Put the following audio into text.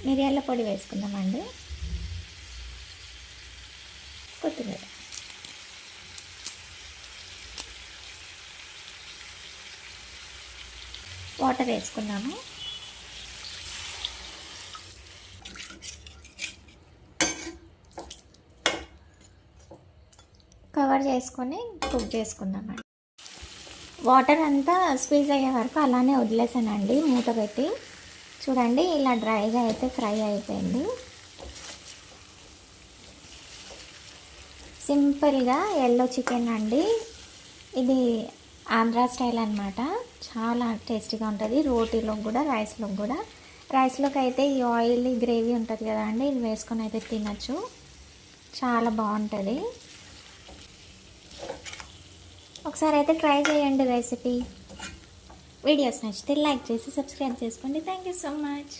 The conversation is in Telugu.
మిరియాల పొడి వేసుకుందామండి, కొత్తిమీర, వాటర్ వేసుకున్నాము. కవర్ చేసుకొని కుక్ చేసుకుందామండి. వాటర్ అంతా స్క్వీజ్ అయ్యే వరకు అలానే వదిలేసానండి మూత పెట్టి. చూడండి ఇలా డ్రైగా అయితే ఫ్రై అయిపోయింది. సింపుల్గా ఎల్లో చికెన్ అండి, ఇది ఆంధ్రా స్టైల్ అనమాట. చాలా టేస్టీగా ఉంటుంది, రోటీలోకి కూడా రైస్లోకి కూడా. రైస్లోకి అయితే ఈ ఆయిల్ గ్రేవీ ఉంటుంది కదా అండి, ఇది వేసుకొని అయితే తినచ్చు, చాలా బాగుంటుంది. ఒకసారి అయితే ట్రై చేయండి రెసిపీ. వీడియోస్ నచ్చితే లైక్ చేసి సబ్స్క్రైబ్ చేసుకోండి. Thank you so much.